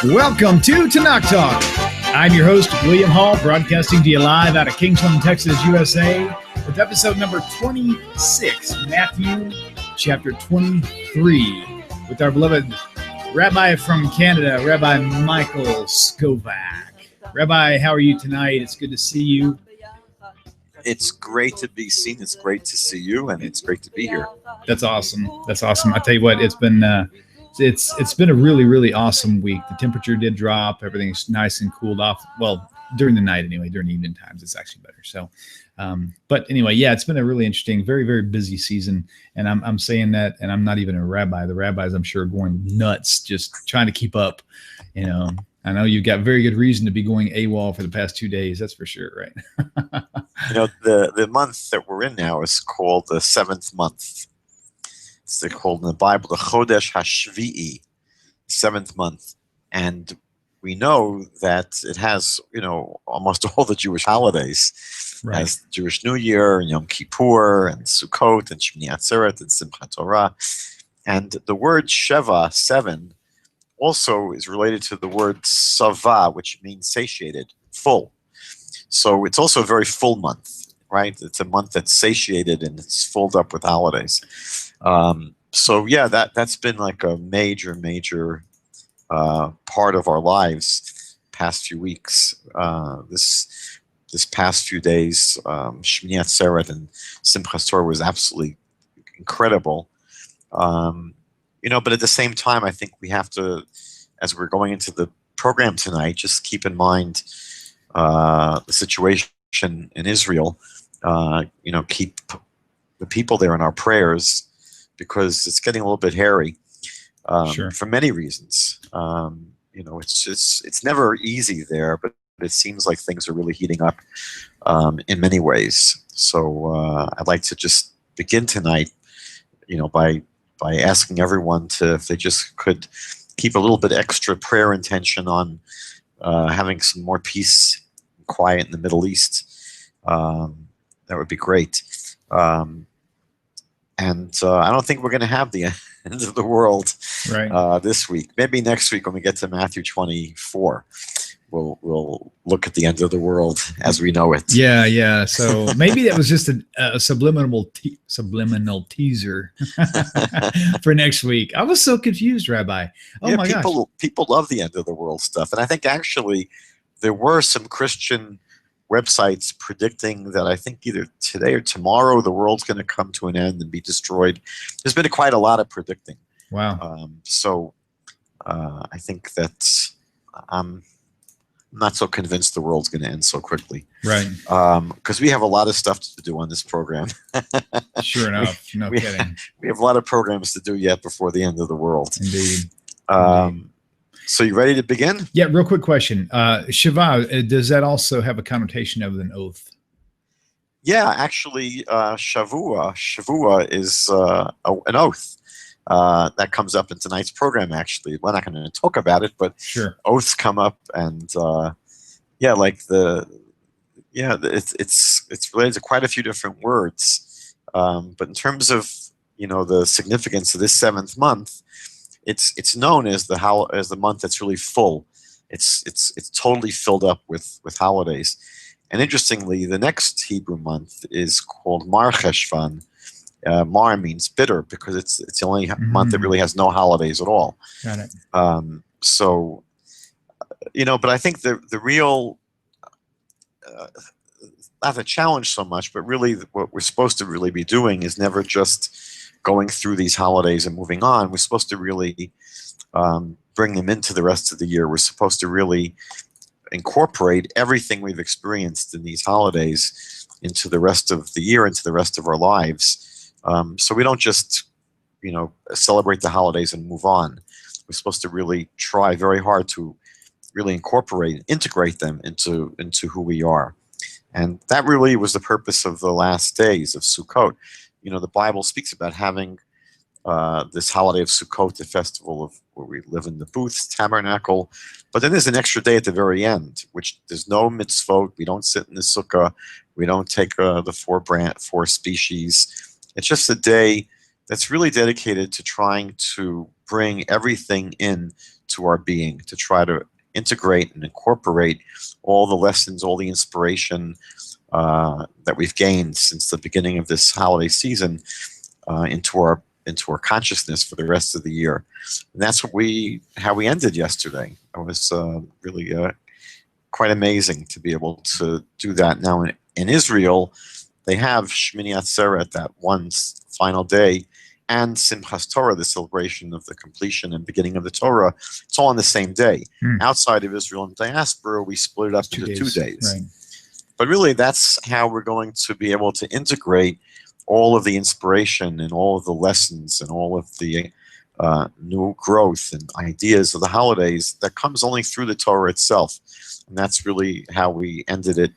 Welcome to Tanakh Talk. I'm your host, Wil'liam Hall, broadcasting to you live out of Kingsland, Texas, USA, with episode number 26, Matthew chapter 23, with our beloved Rabbi from Canada, Rabbi Michael Skobac. Rabbi, how are you tonight? It's good to see you. It's great to be seen. It's great to see you, and it's great to be here. That's awesome. That's awesome. I tell you what, it's been a really, really awesome week. The temperature did drop. Everything's nice and cooled off. Well, during the night anyway. During the evening times, it's actually better. So, but anyway, yeah, it's been a really interesting, very, very busy season. And I'm saying that, and I'm not even a rabbi. The rabbis, I'm sure, are going nuts just trying to keep up. You know, I know you've got very good reason to be going AWOL for the past 2 days. That's for sure, right? You know, the month that we're in now is called the 7th month. It's called in the Bible the Chodesh HaShvi'i, 7th month. And we know that it has, you know, almost all the Jewish holidays. Right. As Jewish New Year and Yom Kippur and Sukkot and Shmini Atzeret and Simchat Torah. And the word Sheva, 7, also is related to the word Sava, which means satiated, full. So it's also a very full month, right? It's a month that's satiated and it's filled up with holidays. So yeah, that's been like a major part of our lives past few weeks. This past few days, Shmini Atzeret and Simchat Torah was absolutely incredible. You know, but at the same time, I think we have to, as we're going into the program tonight, just keep in mind the situation in Israel. You know, keep the people there in our prayers, because it's getting a little bit hairy Sure. for many reasons. You know, it's never easy there, but it seems like things are really heating up in many ways. So I'd like to just begin tonight, you know, by asking everyone to, if they just could keep a little bit extra prayer intention on having some more peace and quiet in the Middle East. That would be great. And I don't think we're going to have the end of the world this week. Maybe next week when we get to Matthew 24, we'll look at the end of the world as we know it. Yeah. So maybe that was just a subliminal teaser for next week. I was so confused, Rabbi. Oh, yeah, my gosh. People love the end of the world stuff. And I think actually there were some Christian websites predicting that I think either today or tomorrow the world's going to come to an end and be destroyed. There's been quite a lot of predicting. Wow. So I think that I'm not so convinced the world's going to end so quickly. Right. Because we have a lot of stuff to do on this program. Sure enough. No kidding. We have a lot of programs to do yet before the end of the world. Indeed. So you ready to begin? Yeah, real quick question. Sheva, does that also have a connotation of an oath? Yeah, actually, Shavua is an oath. That comes up in tonight's program, actually. We're not going to talk about it, but sure, oaths come up, and it's related to quite a few different words. But in terms of, you know, the significance of this 7th month, it's known as the month that's really full. It's totally filled up with holidays. And interestingly, the next Hebrew month is called Mar Cheshvan. Mar means bitter, because it's the only month that really has no holidays at all. Got it. So, you know, but I think the real, not the challenge so much, but really what we're supposed to really be doing is never just going through these holidays and moving on. We're supposed to really bring them into the rest of the year. We're supposed to really incorporate everything we've experienced in these holidays into the rest of the year, into the rest of our lives. So we don't just, you know, celebrate the holidays and move on. We're supposed to really try very hard to really incorporate, integrate them into who we are. And that really was the purpose of the last days of Sukkot. You know, the Bible speaks about having this holiday of Sukkot, the festival of where we live in the booths, tabernacle. But then there's an extra day at the very end, which there's no mitzvot. We don't sit in the sukkah. We don't take the four species. It's just a day that's really dedicated to trying to bring everything in to our being, to try to integrate and incorporate all the lessons, all the inspiration that we've gained since the beginning of this holiday season into our consciousness for the rest of the year. And that's how we ended yesterday. It was really quite amazing to be able to do that. Now in Israel, they have Shmini Atzeret, that one final day, and Simchas Torah, the celebration of the completion and beginning of the Torah. It's all on the same day. Outside of Israel and diaspora, we split it up into 2 days. Right. But really, that's how we're going to be able to integrate all of the inspiration and all of the lessons and all of the new growth and ideas of the holidays that comes only through the Torah itself. And that's really how we ended it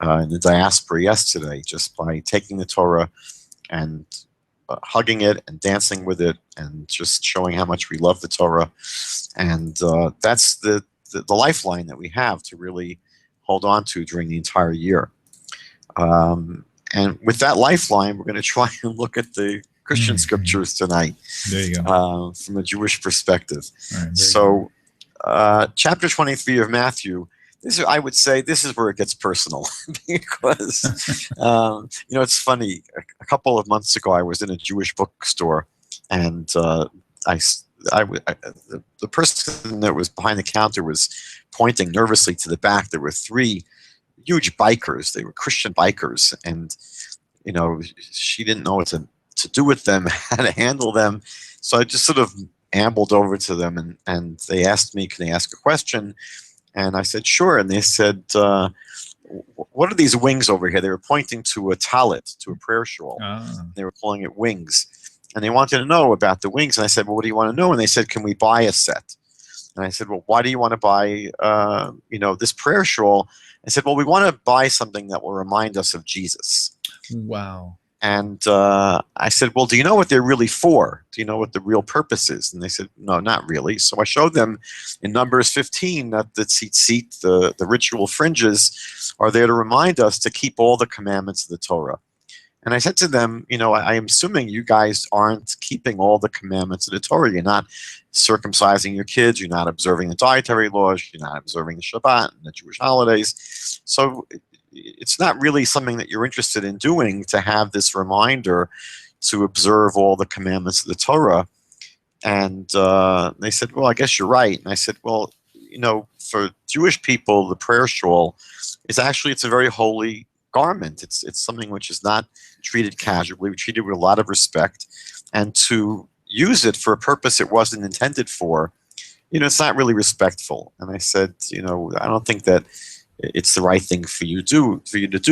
in the diaspora yesterday, just by taking the Torah and hugging it and dancing with it and just showing how much we love the Torah. And that's the lifeline that we have to really hold on to during the entire year. And with that lifeline, we're going to try and look at the Christian scriptures tonight. There you go. From a Jewish perspective. Right, so chapter 23 of Matthew, I would say this is where it gets personal because, it's funny. A couple of months ago, I was in a Jewish bookstore, and the person that was behind the counter was pointing nervously to the back. There were 3 huge bikers. They were Christian bikers, and she didn't know what to do with them, how to handle them. So I just sort of ambled over to them, and they asked me, "Can I ask a question?" And I said, "Sure." And they said, "What are these wings over here?" They were pointing to a talit, to a prayer shawl. They were calling it wings. And they wanted to know about the wings. And I said, "Well, what do you want to know?" And they said, "Can we buy a set?" And I said, "Well, why do you want to buy, this prayer shawl?" I said, "Well, we want to buy something that will remind us of Jesus." Wow. And I said, "Well, do you know what they're really for? Do you know what the real purpose is?" And they said, "No, not really." So I showed them in Numbers 15 that the tzitzit, the ritual fringes, are there to remind us to keep all the commandments of the Torah. And I said to them, I am assuming you guys aren't keeping all the commandments of the Torah. You're not circumcising your kids. You're not observing the dietary laws. You're not observing the Shabbat and the Jewish holidays. So it's not really something that you're interested in doing, to have this reminder to observe all the commandments of the Torah. And they said, "Well, I guess you're right." And I said, "Well, for Jewish people, the prayer shawl it's a very holy garment. It's something which is not treated casually. We treat it with a lot of respect. And to use it for a purpose it wasn't intended for, it's not really respectful." And I said, "I don't think that it's the right thing for you to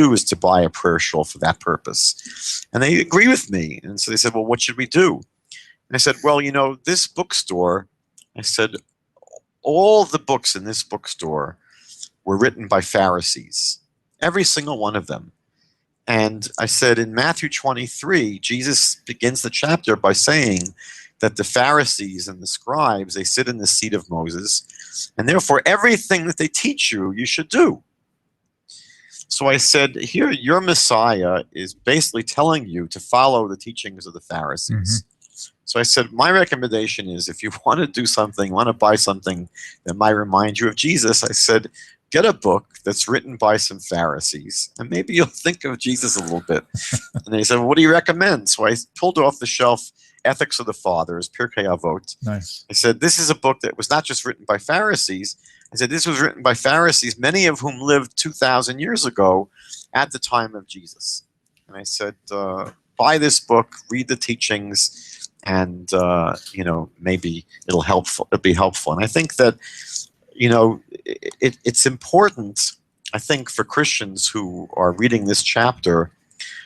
do is to buy a prayer shawl for that purpose." And they agree with me. And so they said, "Well, what should we do?" And I said, "Well, this bookstore," I said, "all the books in this bookstore were written by Pharisees, every single one of them." And I said, in Matthew 23, Jesus begins the chapter by saying that the Pharisees and the scribes, they sit in the seat of Moses, and therefore everything that they teach you, you should do. So I said, here, your Messiah is basically telling you to follow the teachings of the Pharisees. So I said, my recommendation is, if you want to do something, want to buy something that might remind you of Jesus, I said, get a book that's written by some Pharisees, and maybe you'll think of Jesus a little bit. And they said, well, what do you recommend? So I pulled off the shelf Ethics of the Fathers, Pirkei Avot. Nice. I said, this is a book that was not just written by Pharisees. I said, this was written by Pharisees, many of whom lived 2,000 years ago at the time of Jesus. And I said, buy this book, read the teachings, and maybe it'll be helpful. And I think that it's important, I think, for Christians who are reading this chapter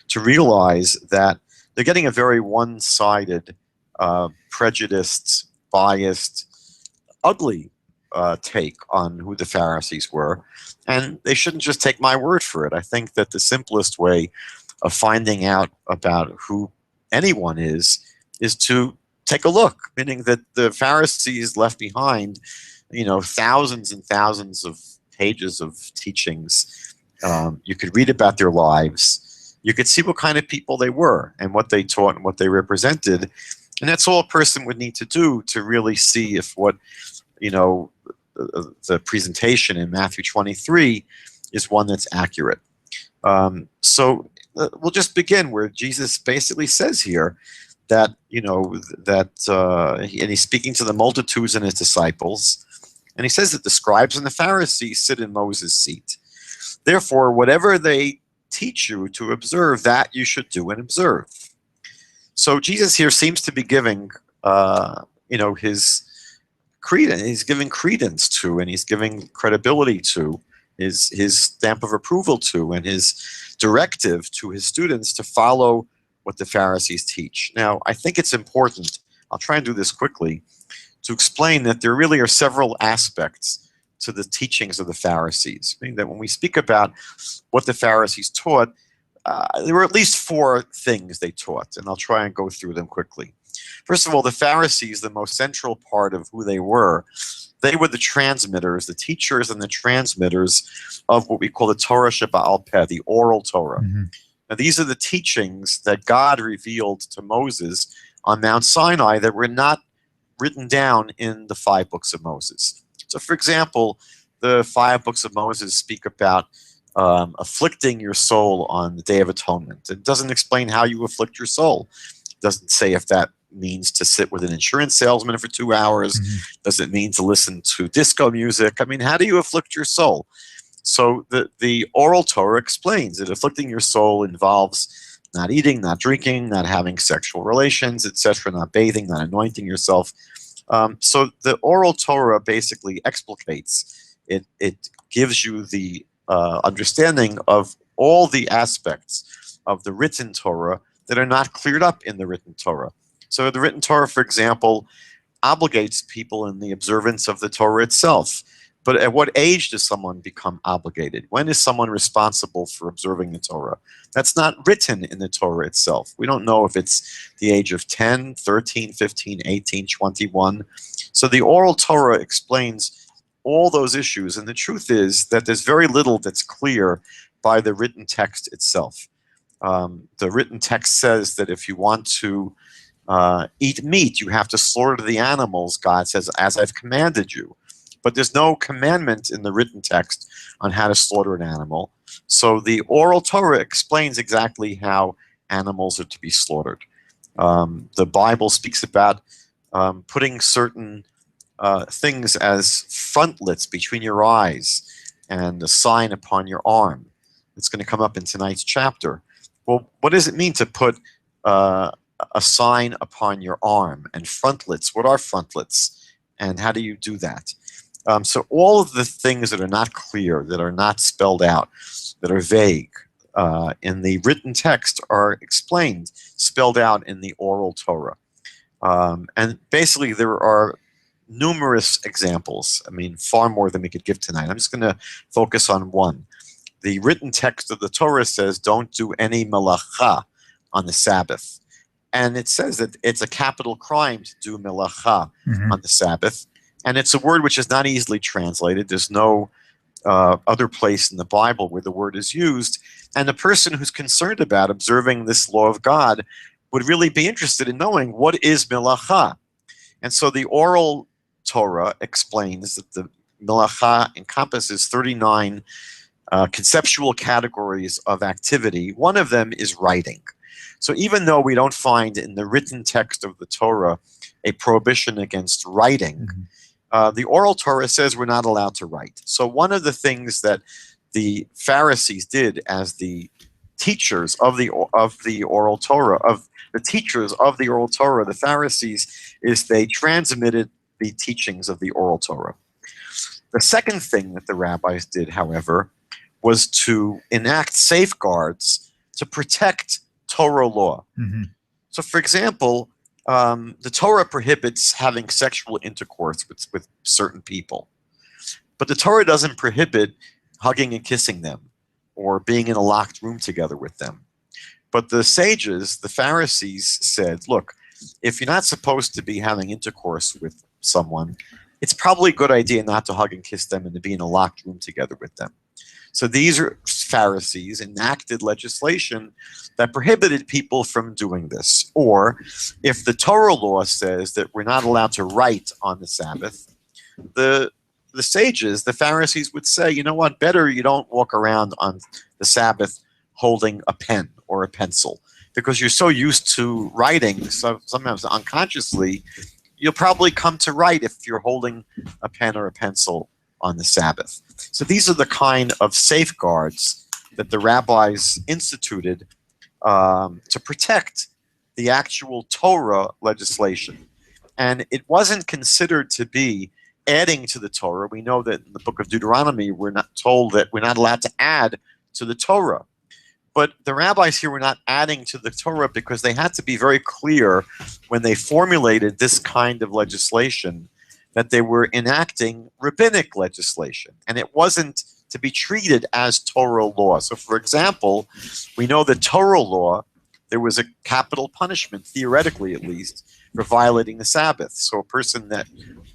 to realize that they're getting a very one-sided, prejudiced, biased, ugly take on who the Pharisees were, and they shouldn't just take my word for it. I think that the simplest way of finding out about who anyone is to take a look, meaning that the Pharisees left behind thousands and thousands of pages of teachings. You could read about their lives. You could see what kind of people they were and what they taught and what they represented. And that's all a person would need to do to really see if what you know, the presentation in Matthew 23 is one that's accurate. So we'll just begin where Jesus basically says here that, you know, that, and he's speaking to the multitudes and his disciples, and he says that the scribes and the Pharisees sit in Moses' seat. Therefore, whatever they teach you to observe, that you should do and observe. So Jesus here seems to be giving, you know, his credence. He's giving credence to, and he's giving credibility to, his stamp of approval to, and his directive to his students to follow what the Pharisees teach. Now, I think it's important, I'll try and do this quickly, to explain that there really are several aspects to the teachings of the Pharisees. Meaning that when we speak about what the Pharisees taught, there were at least 4 things they taught, and I'll try and go through them quickly. First of all, the Pharisees, the most central part of who they were the transmitters, the teachers and the transmitters of what we call the Torah She'ba'al Peh, the oral Torah. Mm-hmm. Now, these are the teachings that God revealed to Moses on Mount Sinai that were not written down in the 5 books of Moses. So, for example, the 5 books of Moses speak about afflicting your soul on the Day of Atonement. It doesn't explain how you afflict your soul. It doesn't say if that means to sit with an insurance salesman for 2 hours. Mm-hmm. Does it mean to listen to disco music? I mean, how do you afflict your soul? So the oral Torah explains that afflicting your soul involves not eating, not drinking, not having sexual relations, etc., not bathing, not anointing yourself. So the oral Torah basically explicates. It gives you the understanding of all the aspects of the written Torah that are not cleared up in the written Torah. So the written Torah, for example, obligates people in the observance of the Torah itself. But at what age does someone become obligated? When is someone responsible for observing the Torah? That's not written in the Torah itself. We don't know if it's the age of 10, 13, 15, 18, 21. So the oral Torah explains all those issues. And the truth is that there's very little that's clear by the written text itself. The written text says that if you want to eat meat, you have to slaughter the animals, God says, as I've commanded you. But there's no commandment in the written text on how to slaughter an animal. So the oral Torah explains exactly how animals are to be slaughtered. The Bible speaks about putting certain things as frontlets between your eyes and a sign upon your arm. It's going to come up in tonight's chapter. Well, what does it mean to put a sign upon your arm? And frontlets, what are frontlets? And how do you do that? So all of the things that are not clear, that are not spelled out, that are vague in the written text are explained, spelled out in the oral Torah. And basically there are numerous examples, I mean, far more than we could give tonight. I'm just going to focus on one. The written text of the Torah says, don't do any melacha on the Sabbath. And it says that it's a capital crime to do melacha on the Sabbath. And it's a word which is not easily translated. There's no other place in the Bible where the word is used. And the person who's concerned about observing this law of God would really be interested in knowing what is melacha. And so the oral Torah explains that the melacha encompasses 39 conceptual categories of activity. One of them is writing. So even though we don't find in the written text of the Torah a prohibition against writing, the oral Torah says we're not allowed to write. So one of the things that the Pharisees did as the teachers of the oral Torah, the Pharisees, is they transmitted the teachings of the oral Torah. The second thing that the rabbis did, however, was to enact safeguards to protect Torah law. So, for example, the Torah prohibits having sexual intercourse with certain people. But the Torah doesn't prohibit hugging and kissing them or being in a locked room together with them. But the sages, the Pharisees, said, look, if you're not supposed to be having intercourse with someone, it's probably a good idea not to hug and kiss them and to be in a locked room together with them. So these Pharisees enacted legislation that prohibited people from doing this. Or if the Torah law says that we're not allowed to write on the Sabbath, the sages, the Pharisees, would say, you know what, better you don't walk around on the Sabbath holding a pen or a pencil, because you're so used to writing, so sometimes unconsciously, you'll probably come to write if you're holding a pen or a pencil on the Sabbath. So these are the kind of safeguards that the rabbis instituted to protect the actual Torah legislation. And it wasn't considered to be adding to the Torah. We know that in the book of Deuteronomy, we're not told that we're not allowed to add to the Torah. But the rabbis here were not adding to the Torah because they had to be very clear when they formulated this kind of legislation that they were enacting rabbinic legislation. And it wasn't to be treated as Torah law. So, for example, we know that Torah law, there was a capital punishment, theoretically at least, for violating the Sabbath. So a person that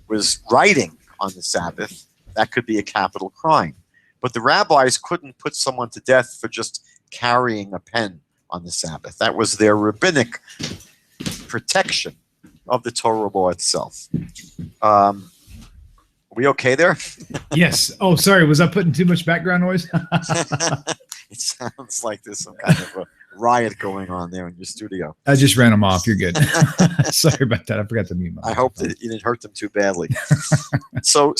was writing on the Sabbath, that could be a capital crime. But the rabbis couldn't put someone to death for just carrying a pen on the Sabbath. That was their rabbinic protection of the Torah law itself. Are we okay there? Yes. Oh, sorry. Was I putting too much background noise? It sounds like there's some kind of a riot going on there in your studio. I just ran them off. You're good. Sorry about that. I forgot to mute my I hope that you didn't hurt them too badly. So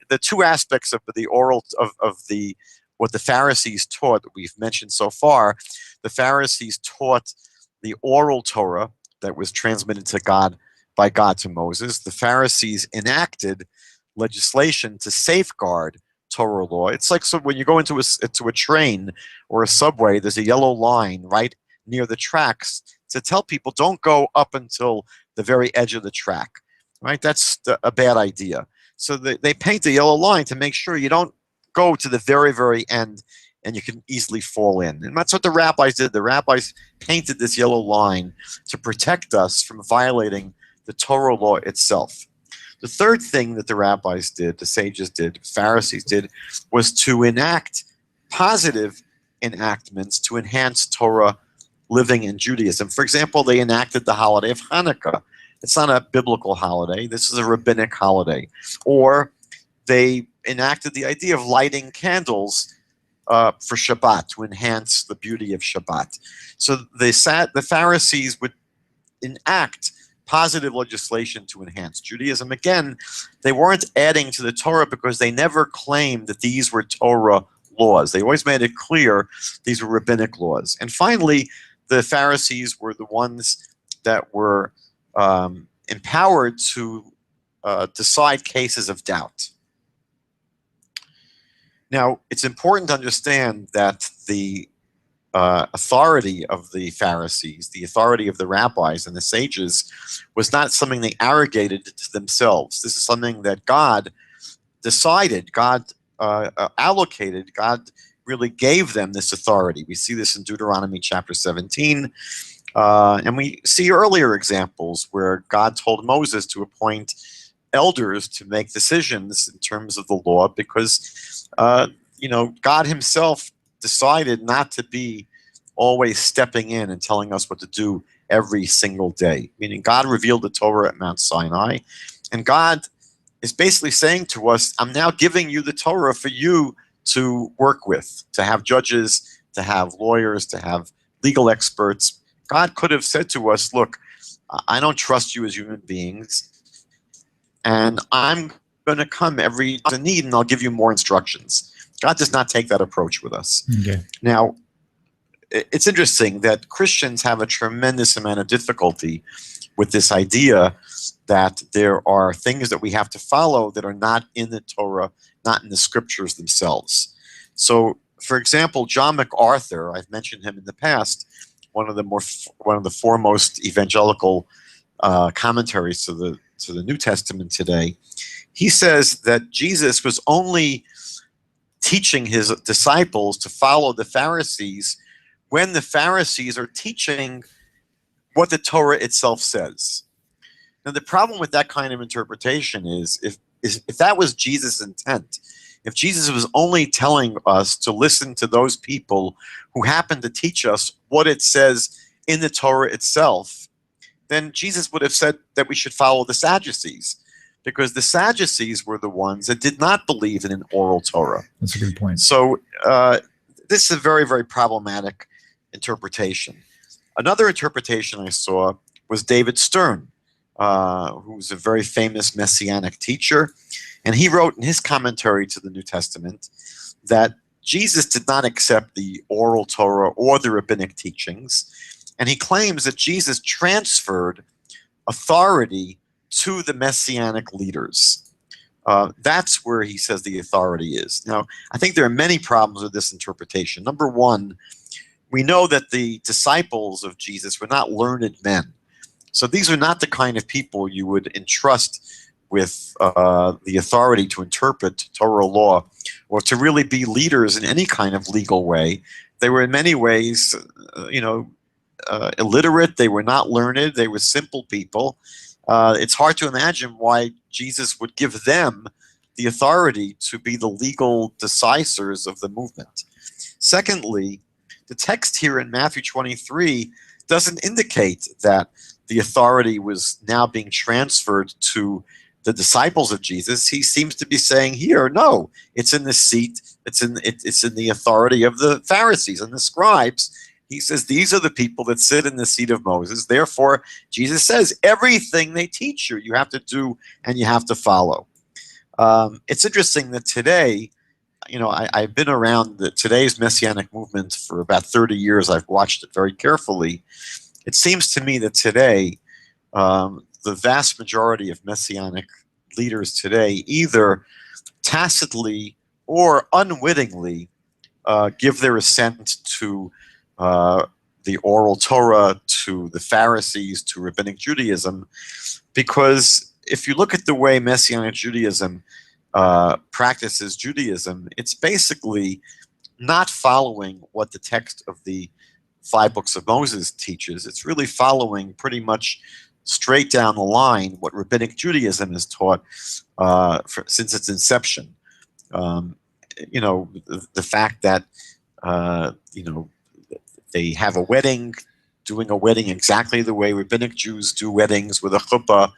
the two aspects of the oral of the what the Pharisees taught that we've mentioned so far, the Pharisees taught the oral Torah that was transmitted to God by God to Moses. The Pharisees enacted legislation to safeguard Torah law. It's like, so when you go into a train or a subway, there's a yellow line right near the tracks to tell people don't go up until the very edge of the track. Right? That's a bad idea. So they paint a yellow line to make sure you don't go to the very, very end and you can easily fall in. And that's what the rabbis did. The rabbis painted this yellow line to protect us from violating the Torah law itself. The third thing that the rabbis did, the sages did, the Pharisees did, was to enact positive enactments to enhance Torah living in Judaism. For example, they enacted the holiday of Hanukkah. It's not a biblical holiday. This is a rabbinic holiday. Or they enacted the idea of lighting candles for Shabbat to enhance the beauty of Shabbat. So the Pharisees would enact positive legislation to enhance Judaism. Again, they weren't adding to the Torah because they never claimed that these were Torah laws. They always made it clear these were rabbinic laws. And finally, the Pharisees were the ones that were empowered to decide cases of doubt. Now, it's important to understand that the authority of the Pharisees, the authority of the rabbis and the sages, was not something they arrogated to themselves. This is something that God decided, God allocated, God really gave them this authority. We see this in Deuteronomy chapter 17, and we see earlier examples where God told Moses to appoint elders to make decisions in terms of the law because, God himself decided not to be always stepping in and telling us what to do every single day. Meaning God revealed the Torah at Mount Sinai, and God is basically saying to us, I'm now giving you the Torah for you to work with, to have judges, to have lawyers, to have legal experts. God could have said to us, look, I don't trust you as human beings, and I'm going to come every need and I'll give you more instructions. God does not take that approach with us. Okay. Now, it's interesting that Christians have a tremendous amount of difficulty with this idea that there are things that we have to follow that are not in the Torah, not in the scriptures themselves. So, for example, John MacArthur, I've mentioned him in the past, one of the foremost evangelical commentaries to the New Testament today. He says that Jesus was only teaching his disciples to follow the Pharisees when the Pharisees are teaching what the Torah itself says. Now, the problem with that kind of interpretation is if that was Jesus' intent, if Jesus was only telling us to listen to those people who happen to teach us what it says in the Torah itself, then Jesus would have said that we should follow the Sadducees. because the Sadducees were the ones that did not believe in an oral Torah. That's a good point. So this is a very, very problematic interpretation. Another interpretation I saw was David Stern, who's a very famous Messianic teacher, and he wrote in his commentary to the New Testament that Jesus did not accept the oral Torah or the rabbinic teachings, and he claims that Jesus transferred authority to the Messianic leaders. That's where he says the authority is. Now, I think there are many problems with this interpretation. Number one, we know that the disciples of Jesus were not learned men. So these are not the kind of people you would entrust with the authority to interpret Torah law or to really be leaders in any kind of legal way. They were in many ways, illiterate. They were not learned. They were simple people. It's hard to imagine why Jesus would give them the authority to be the legal decisors of the movement. Secondly, the text here in Matthew 23 doesn't indicate that the authority was now being transferred to the disciples of Jesus. He seems to be saying here, no, it's in the seat, it's in the authority of the Pharisees and the scribes. He says these are the people that sit in the seat of Moses. Therefore, Jesus says everything they teach you, you have to do and you have to follow. It's interesting that today, I've been around today's Messianic movement for about 30 years. I've watched it very carefully. It seems to me that today, the vast majority of Messianic leaders today either tacitly or unwittingly give their assent to the oral Torah, to the Pharisees, to Rabbinic Judaism, because if you look at the way Messianic Judaism practices Judaism, it's basically not following what the text of the 5 books of Moses teaches. It's really following pretty much straight down the line what Rabbinic Judaism has taught since its inception. The fact that they have a wedding, doing a wedding exactly the way Rabbinic Jews do weddings with a chuppah.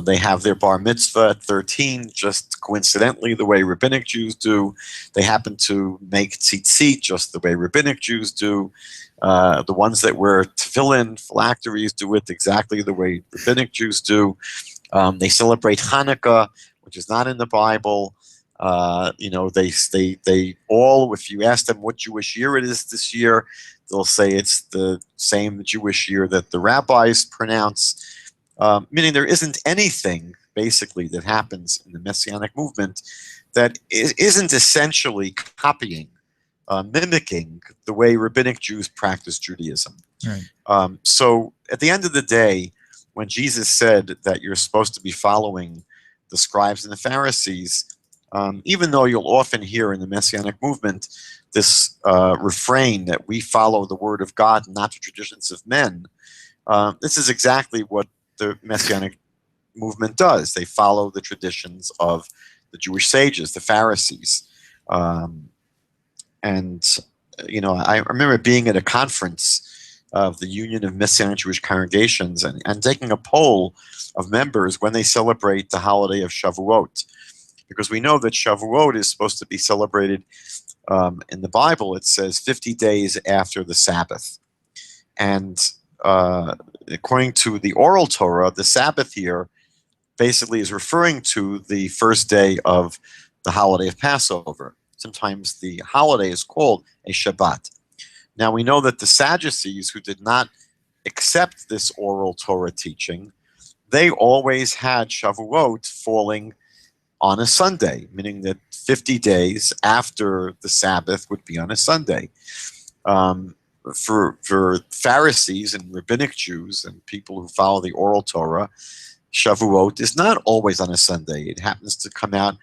They have their bar mitzvah at 13, just coincidentally the way Rabbinic Jews do. They happen to make tzitzit just the way Rabbinic Jews do. The ones that wear tefillin, phylacteries, do it exactly the way Rabbinic Jews do. They celebrate Hanukkah, which is not in the Bible. They all, if you ask them what Jewish year it is this year, they'll say it's the same Jewish year that the rabbis pronounce. Meaning there isn't anything, basically, that happens in the Messianic movement that isn't essentially copying, mimicking the way Rabbinic Jews practice Judaism. Right. So at the end of the day, when Jesus said that you're supposed to be following the scribes and the Pharisees, even though you'll often hear in the Messianic movement this refrain that we follow the word of God and not the traditions of men, this is exactly what the Messianic movement does. They follow the traditions of the Jewish sages, the Pharisees. I remember being at a conference of the Union of Messianic Jewish Congregations and taking a poll of members when they celebrate the holiday of Shavuot. Because we know that Shavuot is supposed to be celebrated in the Bible. It says 50 days after the Sabbath. And according to the oral Torah, the Sabbath here basically is referring to the first day of the holiday of Passover. Sometimes the holiday is called a Shabbat. Now we know that the Sadducees, who did not accept this oral Torah teaching, they always had Shavuot falling on a Sunday, meaning that 50 days after the Sabbath would be on a Sunday. For Pharisees and Rabbinic Jews and people who follow the oral Torah, Shavuot is not always on a Sunday. It happens to come out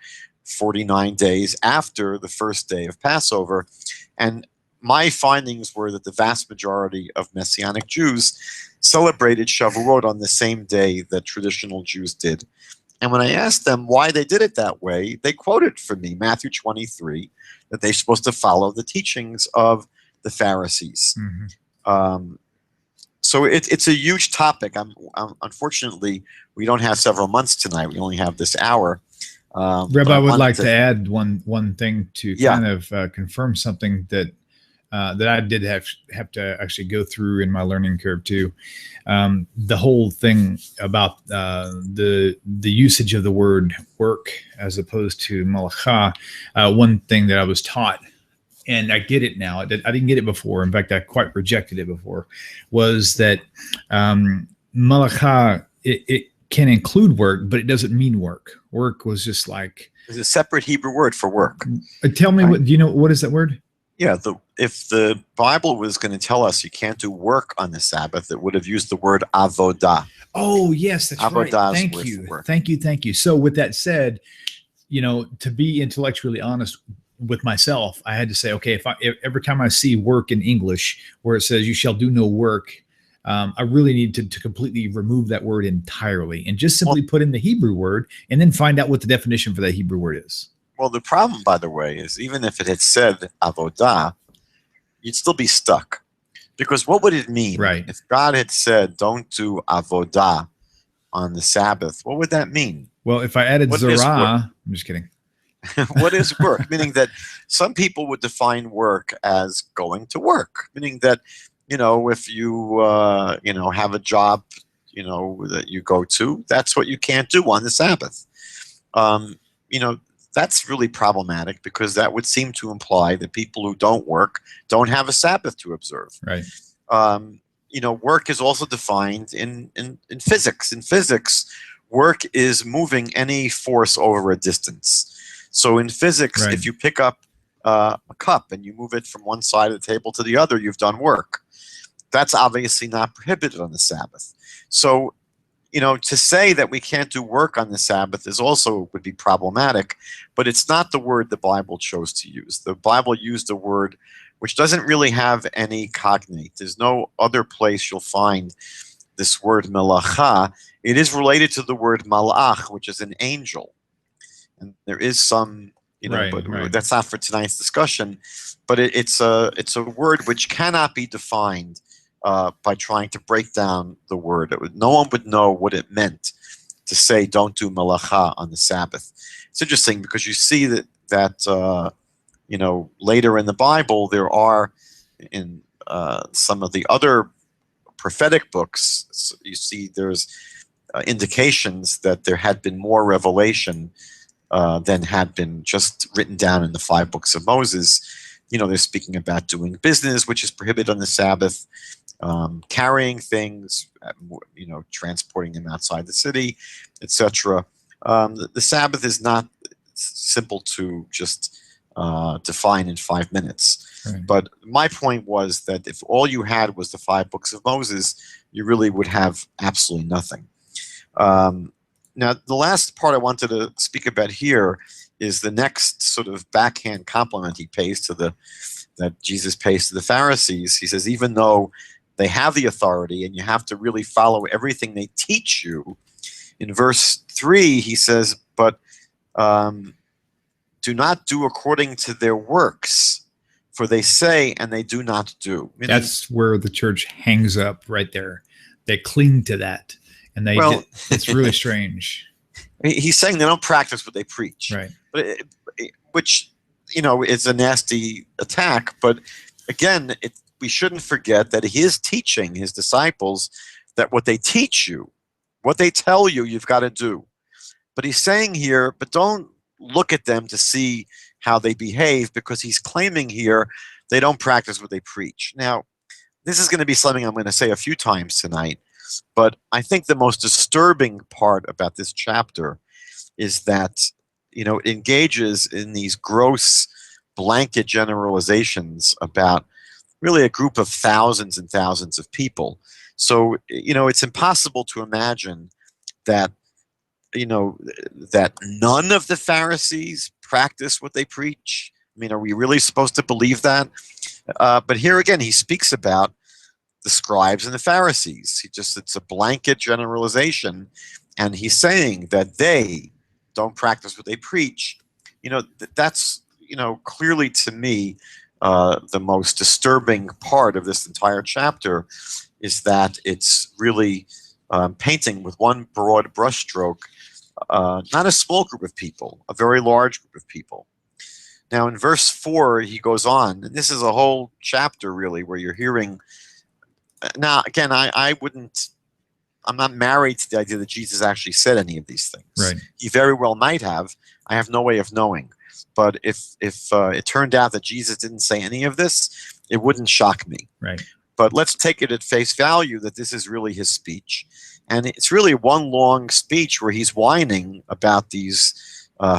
49 days after the first day of Passover. And my findings were that the vast majority of Messianic Jews celebrated Shavuot on the same day that traditional Jews did. And when I asked them why they did it that way, they quoted for me Matthew 23, that they're supposed to follow the teachings of the Pharisees. Mm-hmm. So it's a huge topic. Unfortunately, we don't have several months tonight. We only have this hour. Reb, I would like to add one thing to Yeah. kind of confirm something that I did have to actually go through in my learning curve too. The whole thing about the usage of the word work as opposed to malacha. One thing that I was taught, and I get it now. I didn't get it before. In fact, I quite rejected it before. Was that malacha? It can include work, but it doesn't mean work. Work was just like there's a separate Hebrew word for work. Tell me, what do you know? What is that word? Yeah, if the Bible was going to tell us you can't do work on the Sabbath, it would have used the word avodah. Oh, yes, that's right. Thank you. So with that said, to be intellectually honest with myself, I had to say, okay, if every time I see work in English where it says you shall do no work, I really need to completely remove that word entirely and just simply put in the Hebrew word and then find out what the definition for that Hebrew word is. Well, the problem, by the way, is even if it had said avodah, you'd still be stuck. Because what would it mean? Right. If God had said, don't do avodah on the Sabbath, what would that mean? Well, if I added zerah, I'm just kidding. What is work? Meaning that some people would define work as going to work. Meaning that, if you, have a job, that you go to, that's what you can't do on the Sabbath. That's really problematic because that would seem to imply that people who don't work don't have a Sabbath to observe. Right. Work is also defined in physics. In physics, work is moving any force over a distance. So in physics, Right. If you pick up a cup and you move it from one side of the table to the other, you've done work. That's obviously not prohibited on the Sabbath. So to say that we can't do work on the Sabbath would be problematic, but it's not the word the Bible chose to use. The Bible used a word which doesn't really have any cognate. There's no other place you'll find this word melacha. It is related to the word malach, which is an angel. And there is some, Right. That's not for tonight's discussion, but it's a word which cannot be defined by trying to break down the word. No one would know what it meant to say don't do malacha on the Sabbath. It's interesting because you see that later in the Bible there are in some of the other prophetic books, you see there's indications that there had been more revelation than had been just written down in the 5 books of Moses. They're speaking about doing business, which is prohibited on the Sabbath. Carrying things, transporting them outside the city, etc. The Sabbath is not simple to just define in 5 minutes. Right. But my point was that if all you had was the 5 books of Moses, you really would have absolutely nothing. Now, the last part I wanted to speak about here is the next sort of backhand compliment he pays that Jesus pays to the Pharisees. He says, even though they have the authority and you have to really follow everything they teach you. In verse 3, he says, but do not do according to their works, for they say and they do not do. That's where the church hangs up right there. They cling to that. And it's really strange. He's saying they don't practice what they preach. Right. But which, is a nasty attack. But again, we shouldn't forget that he is teaching his disciples that what they teach you, what they tell you, you've got to do. But he's saying here, but don't look at them to see how they behave, because he's claiming here they don't practice what they preach. Now, this is going to be something I'm going to say a few times tonight, but I think the most disturbing part about this chapter is that, it engages in these gross blanket generalizations about really a group of thousands and thousands of people. So, it's impossible to imagine that, that none of the Pharisees practice what they preach. I mean, are we really supposed to believe that? But here again, he speaks about the scribes and the Pharisees. It's a blanket generalization. And he's saying that they don't practice what they preach. That's, clearly to me, the most disturbing part of this entire chapter is that it's really painting with one broad brushstroke not a small group of people, a very large group of people. Now, in verse 4, he goes on, and this is a whole chapter, really, where you're hearing. Now, again, I'm not married to the idea that Jesus actually said any of these things. Right. He very well might have. I have no way of knowing. But if it turned out that Jesus didn't say any of this, it wouldn't shock me. Right. But let's take it at face value that this is really his speech. And it's really one long speech where he's whining about these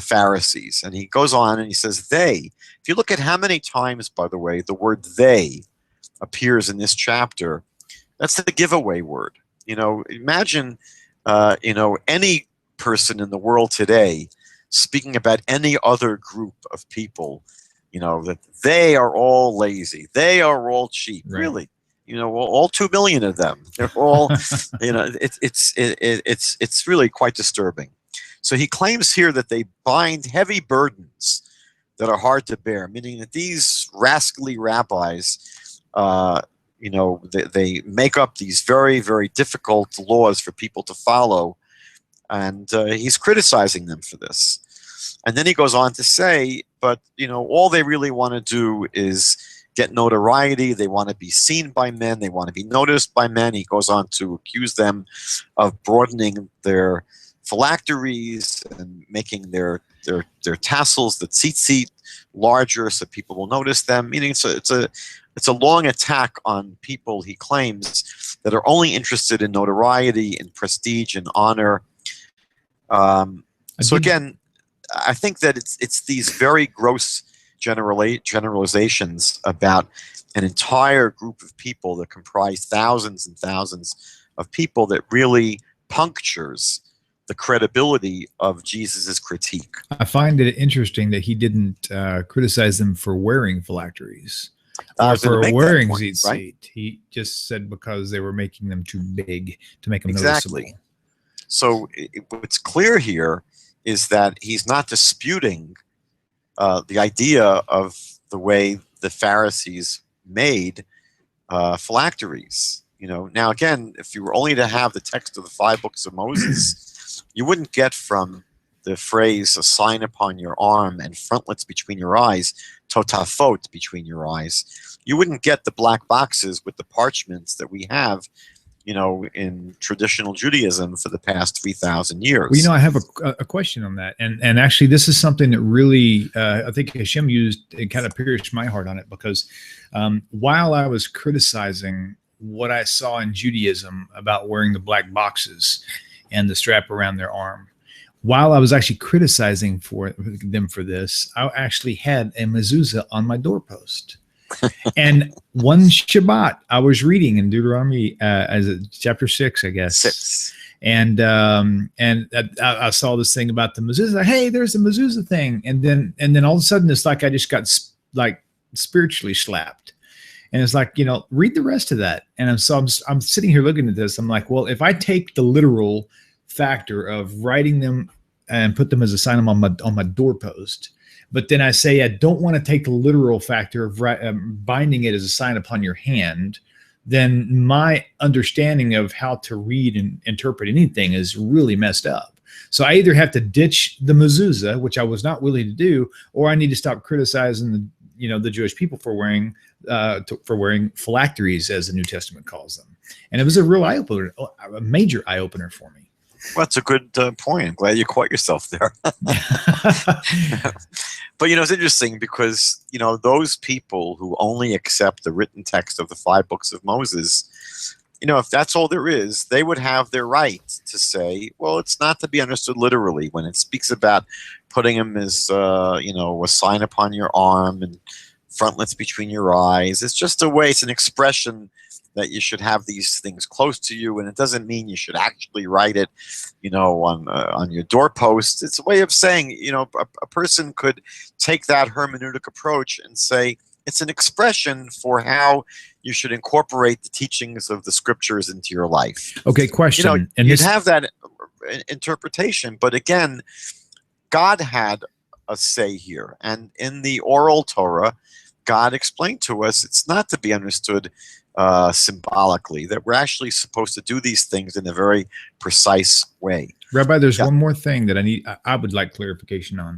Pharisees. And he goes on and he says, they. If you look at how many times, by the way, the word they appears in this chapter, that's the giveaway word. Imagine, any person in the world today speaking about any other group of people, that they are all lazy, they are all cheap. Right. Really, all 2 million of them. They're all, it's really quite disturbing. So he claims here that they bind heavy burdens that are hard to bear, meaning that these rascally rabbis, they make up these very, very difficult laws for people to follow, and he's criticizing them for this. And then he goes on to say, but, all they really want to do is get notoriety. They want to be seen by men. They want to be noticed by men. He goes on to accuse them of broadening their phylacteries and making their tassels, the tzitzit, larger so people will notice them. Meaning it's a long attack on people, he claims, that are only interested in notoriety and prestige and honor. So again, I think that it's these very gross generalizations about an entire group of people that comprise thousands and thousands of people that really punctures the credibility of Jesus's critique. I find it interesting that he didn't criticize them for wearing phylacteries or for wearing tzitzit. Right? He just said because they were making them too big to make them noticeable. So what's clear here is that he's not disputing the idea of the way the Pharisees made phylacteries. Now again, if you were only to have the text of the 5 books of Moses, you wouldn't get from the phrase "a sign upon your arm" and "frontlets between your eyes," "totafot" between your eyes. You wouldn't get the black boxes with the parchments that we have, in traditional Judaism for the past 3,000 years. Well, I have a question on that, and actually, this is something that really I think Hashem used. It kind of pierced my heart on it because while I was criticizing what I saw in Judaism about wearing the black boxes and the strap around their arm, while I was actually criticizing them for this, I actually had a mezuzah on my doorpost. And one Shabbat, I was reading in Deuteronomy, chapter 6, I guess. 6. And I saw this thing about the mezuzah. Hey, there's a mezuzah thing. And then all of a sudden, it's like I just got spiritually slapped. And it's like, read the rest of that. And I'm sitting here looking at this. I'm like, well, if I take the literal factor of writing them and put them as a sign on my doorpost, but then I say I don't want to take the literal factor of binding it as a sign upon your hand, then my understanding of how to read and interpret anything is really messed up. So I either have to ditch the mezuzah, which I was not willing to do, or I need to stop criticizing the Jewish people for wearing phylacteries, as the New Testament calls them. And it was a real eye opener, a major eye opener for me. Well, that's a good point. I'm glad you caught yourself there. But, it's interesting because, those people who only accept the written text of the 5 books of Moses, if that's all there is, they would have their right to say, well, it's not to be understood literally when it speaks about putting them as, a sign upon your arm and frontlets between your eyes. It's just a way, it's an expression that you should have these things close to you, and it doesn't mean you should actually write it, on your doorpost. It's a way of saying, a person could take that hermeneutic approach and say it's an expression for how you should incorporate the teachings of the scriptures into your life. Okay, question. You'd have that interpretation, but again, God had a say here, and in the oral Torah, God explained to us it's not to be understood symbolically, that we're actually supposed to do these things in a very precise way. Rabbi, there's Yeah. one more thing that I would like clarification on.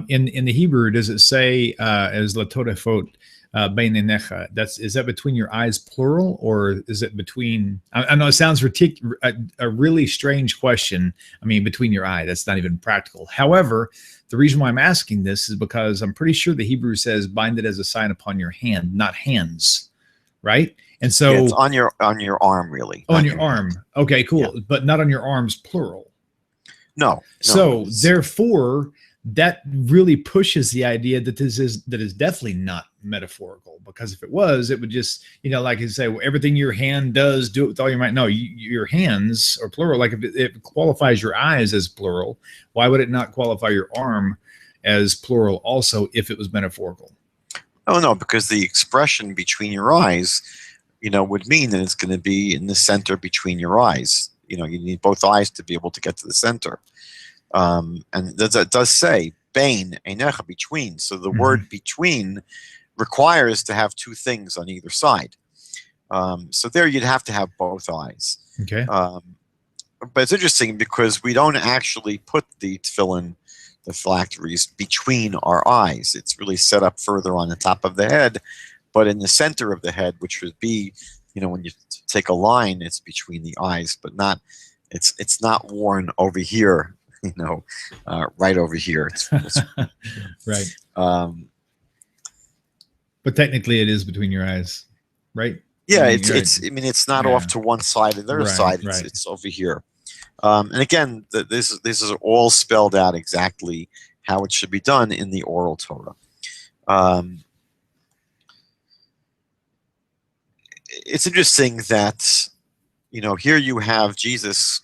In the Hebrew, does it say as latodefot beinenecha? Is that between your eyes plural, or is it between? I know it sounds a really strange question. I mean, between your eye, that's not even practical. However, the reason why I'm asking this is because I'm pretty sure the Hebrew says bind it as a sign upon your hand, not hands, right? And so it's on your arm, really. on your arm. Hand. Okay, cool, Yeah. but not on your arms, plural. No. So therefore, that really pushes the idea that this is definitely not metaphorical, because if it was, it would just, like you say, well, everything your hand does, do it with all your might. No, your hands are plural. Like if it qualifies your eyes as plural, why would it not qualify your arm as plural also if it was metaphorical? Oh, no, because the expression between your eyes, would mean that it's going to be in the center between your eyes. You need both eyes to be able to get to the center. And that does say bein einecha, between. So the word between requires to have two things on either side. So there you'd have to have both eyes. Okay. But it's interesting because we don't actually put the tefillin, the phylacteries, between our eyes. It's really set up further on the top of the head, but in the center of the head, which would be, when you take a line, it's between the eyes, but not. It's not worn over here. Right over here. It's right. But technically, it is between your eyes, right? Yeah, it's not off to one side or the other side. It's over here. And again, this is all spelled out exactly how it should be done in the oral Torah. It's interesting that here you have Jesus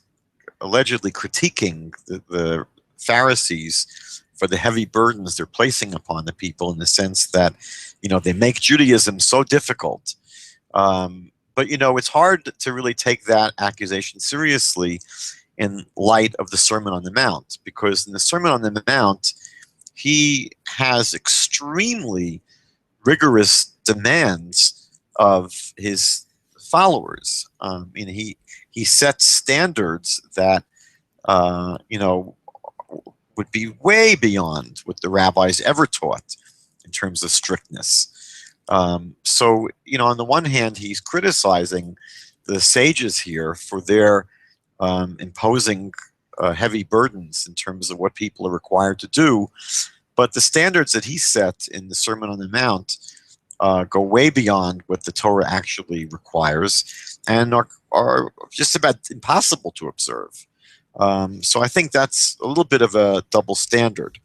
allegedly critiquing the Pharisees for the heavy burdens they're placing upon the people, in the sense that they make Judaism so difficult. But it's hard to really take that accusation seriously in light of the Sermon on the Mount, because in the Sermon on the Mount, he has extremely rigorous demands of his followers. He sets standards that would be way beyond what the rabbis ever taught in terms of strictness. So on the one hand, he's criticizing the sages here for their imposing heavy burdens in terms of what people are required to do, but the standards that he set in the Sermon on the Mount go way beyond what the Torah actually requires, and are just about impossible to observe. So I think that's a little bit of a double standard.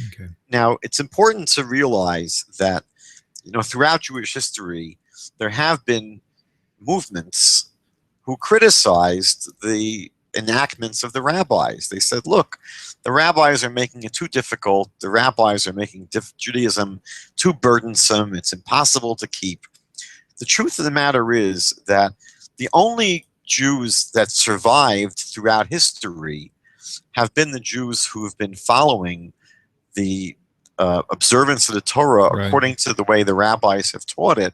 Okay. Now, it's important to realize that throughout Jewish history, there have been movements who criticized the enactments of the rabbis. They said, look, the rabbis are making it too difficult. The rabbis are making Judaism too burdensome. It's impossible to keep. The truth of the matter is that the only Jews that survived throughout history have been the Jews who have been following the observance of the Torah according to the way the rabbis have taught it.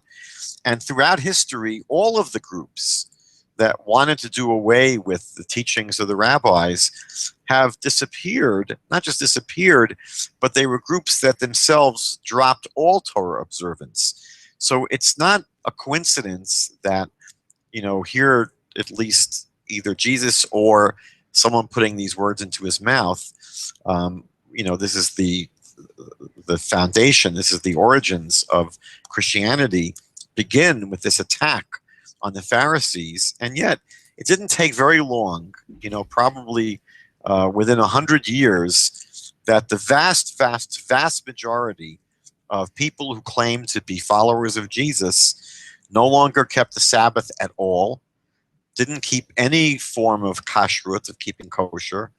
And throughout history, all of the groups that wanted to do away with the teachings of the rabbis have disappeared. Not just disappeared, but they were groups that themselves dropped all Torah observance. So it's not a coincidence that, here at least either Jesus or someone putting these words into his mouth, this is the foundation, this is the origins of Christianity, begin with this attack on the Pharisees. And yet it didn't take very long, probably within 100 years, that the vast majority of people who claimed to be followers of Jesus no longer kept the Sabbath at all, didn't keep any form of kashrut, of keeping kosher,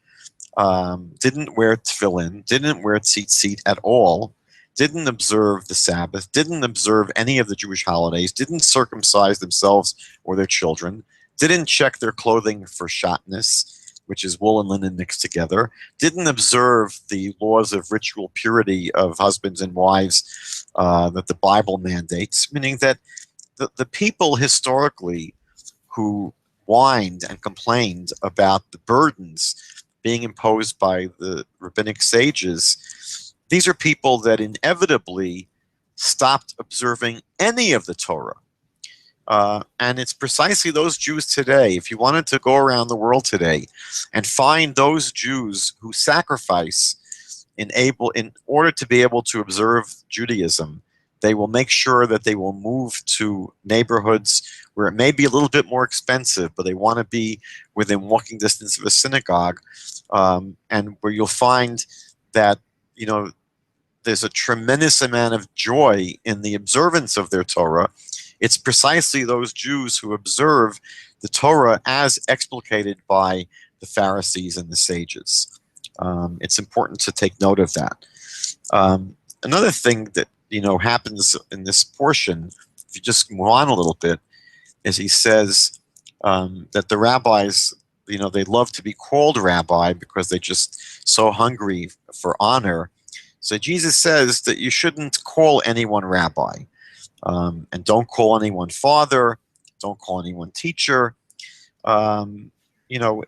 didn't wear tefillin, didn't wear tzitzit at all, didn't observe the Sabbath, didn't observe any of the Jewish holidays, didn't circumcise themselves or their children, didn't check their clothing for shatnez, which is wool and linen mixed together, didn't observe the laws of ritual purity of husbands and wives that the Bible mandates, meaning that the people historically who whined and complained about the burdens being imposed by the rabbinic sages, these are people that inevitably stopped observing any of the Torah. And it's precisely those Jews today, if you wanted to go around the world today and find those Jews who sacrifice in order to be able to observe Judaism, they will make sure that they will move to neighborhoods where it may be a little bit more expensive, but they want to be within walking distance of a synagogue, and where you'll find that, you know, there's a tremendous amount of joy in the observance of their Torah. It's precisely those Jews who observe the Torah as explicated by the Pharisees and the sages. It's important to take note of that. Another thing that, you know, happens in this portion, if you just move on a little bit, is he says that the rabbis, you know, they love to be called rabbi because they're just so hungry for honor. So Jesus says that you shouldn't call anyone rabbi, and don't call anyone father, don't call anyone teacher. You know,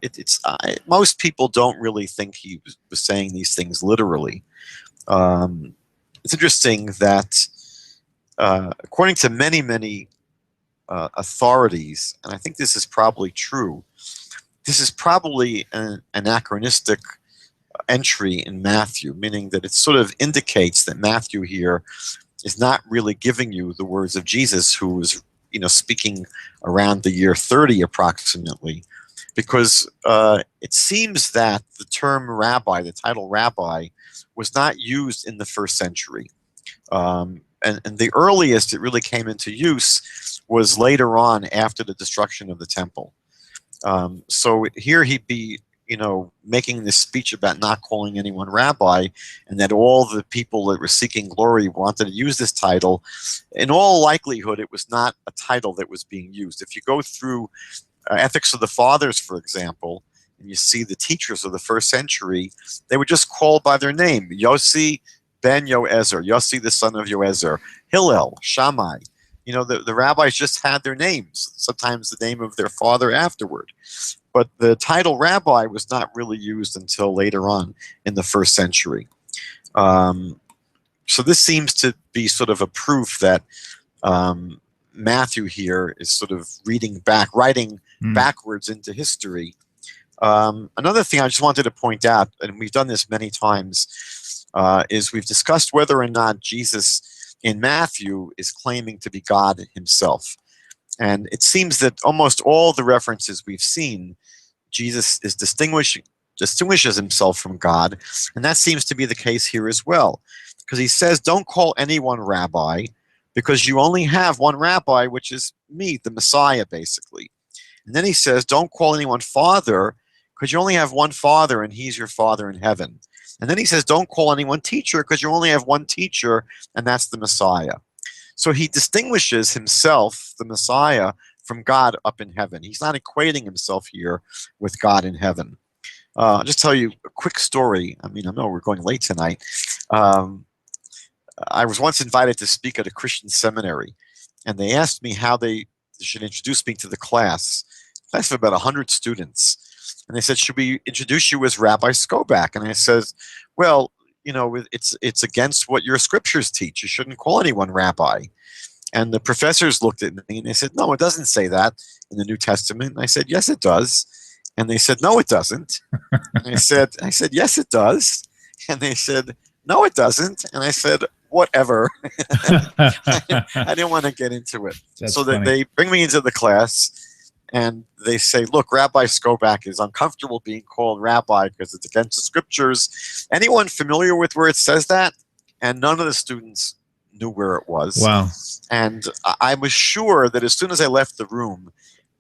most people don't really think he was saying these things literally. It's interesting that according to many authorities, and I think this is probably true, this is probably an anachronistic entry in Matthew, meaning that it sort of indicates that Matthew here is not really giving you the words of Jesus, who was, you know, speaking around the year 30 approximately, because it seems that the term rabbi, the title rabbi, was not used in the first century. And the earliest it really came into use was later on after the destruction of the temple. So here he'd be, you know, making this speech about not calling anyone rabbi, and that all the people that were seeking glory wanted to use this title. In all likelihood, it was not a title that was being used. If you go through Ethics of the Fathers, for example, and you see the teachers of the first century, they were just called by their name: Yossi ben Yoezer, Yossi the son of Yoezer, Hillel, Shammai. You know, the rabbis just had their names, sometimes the name of their father afterward. But the title rabbi was not really used until later on in the first century. So this seems to be sort of a proof that Matthew here is sort of writing backwards into history. Another thing I just wanted to point out, and we've done this many times, is we've discussed whether or not Jesus in Matthew is claiming to be God himself. And it seems that almost all the references we've seen, Jesus is distinguishes himself from God, and that seems to be the case here as well. Because he says, don't call anyone rabbi, because you only have one rabbi, which is me, the Messiah, basically. And then he says, don't call anyone father, because you only have one father, and he's your father in heaven. And then he says, don't call anyone teacher, because you only have one teacher, and that's the Messiah. So he distinguishes himself, the Messiah, from God up in heaven. He's not equating himself here with God in heaven. I'll just tell you a quick story. I mean, I know we're going late tonight. I was once invited to speak at a Christian seminary, and they asked me how they should introduce me to the class of about 100 students. And they said, should we introduce you as Rabbi Skobac? And I said, well, you know, it's against what your scriptures teach. You shouldn't call anyone rabbi. And the professors looked at me and they said, no, it doesn't say that in the New Testament. And I said, yes, it does. And they said, no, it doesn't. And I said, yes, it does. And they said, no, it doesn't. And I said, whatever. I didn't want to get into it. That's so funny. they bring me into the class and they say, look, Rabbi Skobac is uncomfortable being called rabbi because it's against the scriptures. Anyone familiar with where it says that? And none of the students knew where it was. Wow. And I was sure that as soon as I left the room,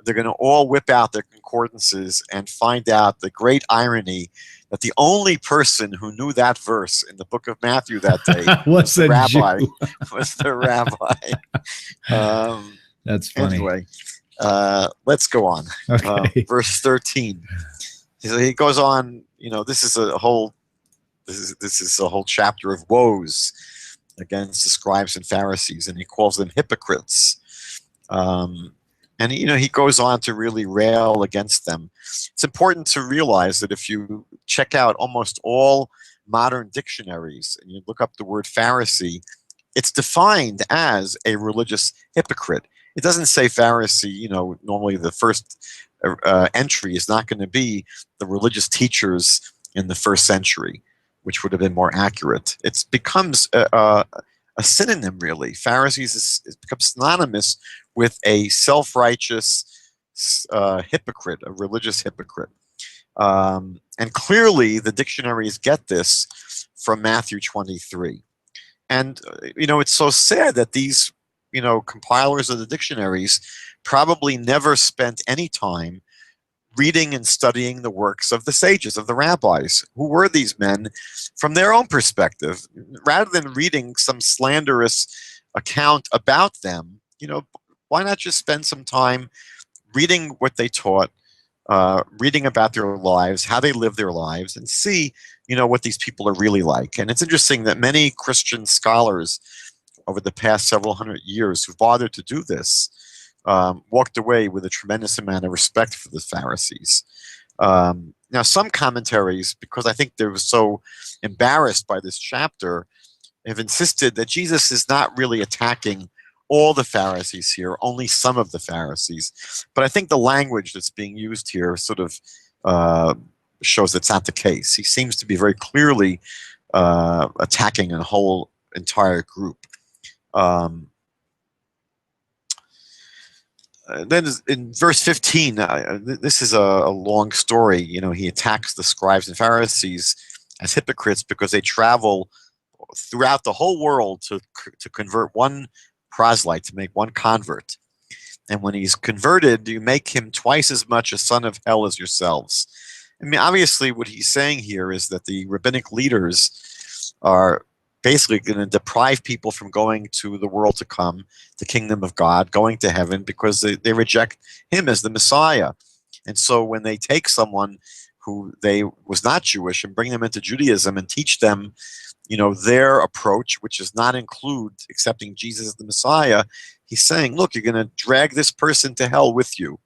they're going to all whip out their concordances and find out the great irony that the only person who knew that verse in the book of Matthew that day was the rabbi. Was the rabbi. That's funny. Anyway, let's go on. Okay. Verse 13. So he goes on. This is a whole chapter of woes against the scribes and Pharisees, and he calls them hypocrites. And he goes on to really rail against them. It's important to realize that if you check out almost all modern dictionaries and you look up the word Pharisee, it's defined as a religious hypocrite. It doesn't say Pharisee. Normally the first entry is not going to be the religious teachers in the first century, which would have been more accurate. It becomes a synonym, really. Pharisees has become synonymous with a self-righteous hypocrite, a religious hypocrite. And clearly the dictionaries get this from Matthew 23. And, it's so sad that these, compilers of the dictionaries probably never spent any time reading and studying the works of the sages, of the rabbis. Who were these men from their own perspective? Rather than reading some slanderous account about them, why not just spend some time reading what they taught, reading about their lives, how they live their lives, and see, what these people are really like. And it's interesting that many Christian scholars over the past several hundred years who've bothered to do this walked away with a tremendous amount of respect for the Pharisees. Now, some commentaries, because I think they were so embarrassed by this chapter, have insisted that Jesus is not really attacking all the Pharisees here, only some of the Pharisees. But I think the language that's being used here sort of shows that's not the case. He seems to be very clearly attacking a whole entire group. Then in verse 15, this is a long story. He attacks the scribes and Pharisees as hypocrites because they travel throughout the whole world to convert one proselyte, to make one convert. And when he's converted, you make him twice as much a son of hell as yourselves. I mean, obviously what he's saying here is that the rabbinic leaders are basically going to deprive people from going to the world to come, the kingdom of God, going to heaven, because they reject him as the Messiah. And so when they take someone who was not Jewish and bring them into Judaism and teach them their approach, which does not include accepting Jesus as the Messiah, he's saying, look, you're going to drag this person to hell with you.